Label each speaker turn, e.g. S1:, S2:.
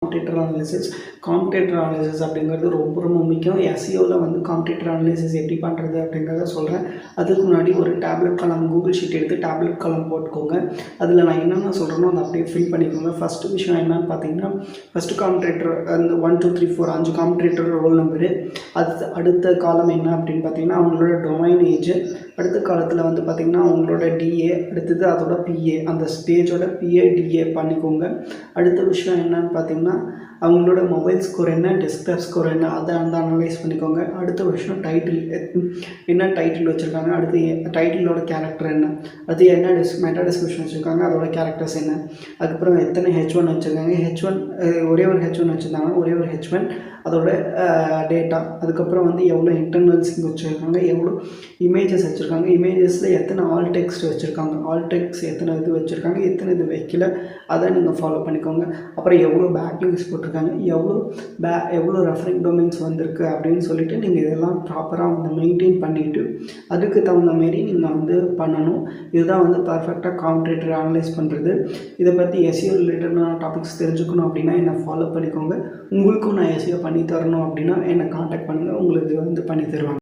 S1: Competitor analysis அப்படிங்கிறது ரொம்ப முக்கியம். எஸ்இஓவில் வந்து காம்படிட்டர் அனாலிசிஸ் எப்படி பண்ணுறது அப்படிங்கிறத சொல்கிறேன். அதுக்கு முன்னாடி ஒரு டேப்லெட் காலம் கூகுள் ஷீட் எடுத்து டேப்லெட் காலம் போட்டுக்கோங்க. அதில் நான் என்னென்ன சொல்கிறேனோ அதை அப்படியே ஃபில் பண்ணிக்கோங்க. ஃபஸ்ட்டு விஷயம் என்னென்னு பார்த்தீங்கன்னா, ஃபஸ்ட்டு காம்படிட்டர் அந்த 1 2 3 4 5 காம்படிட்டர் ரோல் நம்பரு. அடுத்த காலம் என்ன அப்படின்னு பார்த்தீங்கன்னா அவங்களோட டொமைன் ஏஜ். அடுத்த காலத்தில் வந்து பார்த்திங்கன்னா அவங்களோட டிஏ, அடுத்தது அதோட பிஏ, அந்த ஸ்டேஜோட பிஏ டிஏ பண்ணிக்கோங்க. அடுத்த விஷயம் என்னன்னு பார்த்தீங்கன்னா அவங்களோட மொபைல் ஸ்கோர் என்ன, டெஸ்க்டாப் ஸ்கோர் என்ன, அதை வந்து அனலைஸ் பண்ணிக்கோங்க. அடுத்த விஷயம் டைட்டில் என்ன டைட்டில் வச்சுருக்காங்க, அடுத்து டைட்டிலோட கேரக்டர் என்ன, அது என்ன மெட்டா டிஸ்கிரிப்ஷன் வச்சுருக்காங்க, அதோட கேரக்டர்ஸ் என்ன, அதுக்கப்புறம் எத்தனை H1 வச்சுருக்காங்க, H1 ஒரே ஒரு H1 வச்சுருந்தாங்க, ஒரே ஒரு H1 அதோட டேட்டா, அதுக்கப்புறம் வந்து எவ்வளோ இன்டர்னல்ஸிங் வச்சுருக்காங்க, எவ்வளோ இமேஜஸ் வச்சுருக்காங்க, இமேஜஸில் எத்தனை ஆல் டெக்ஸ்ட் வச்சுருக்காங்க, ஆல் டெக்ஸ்ட் எத்தனை இது வச்சுருக்காங்க, எத்தனை இது வைக்கல, அதை நீங்கள் ஃபாலோ பண்ணிக்கோங்க. அப்புறம் எவ்வளோ பேக்லிங்ஸ் போட்டிருக்காங்க, எவ்வளோ ரெஃபரிங் டொமைன்ஸ் வந்திருக்கு அப்படின்னு சொல்லிவிட்டு நீங்கள் இதெல்லாம் ப்ராப்பராக வந்து மெயின்டைன் பண்ணிவிட்டு அதுக்கு தகுந்த மாரி நீங்கள் வந்து பண்ணணும். இதுதான் வந்து பர்ஃபெக்டாக காம்படிட்டர் அனலைஸ் பண்ணுறது. இதை பற்றி எஸ்இஓ ரிலேட்டடான டாபிக்ஸ் தெரிஞ்சுக்கணும் அப்படின்னா என்னை ஃபாலோ பண்ணிக்கோங்க. உங்களுக்கும் நான் எஸ்இஓ பண்ணி தரணும் அப்படின்னா என்னை காண்டாக்ட் பண்ணுங்கள், உங்களுக்கு வந்து பண்ணி தருவாங்க.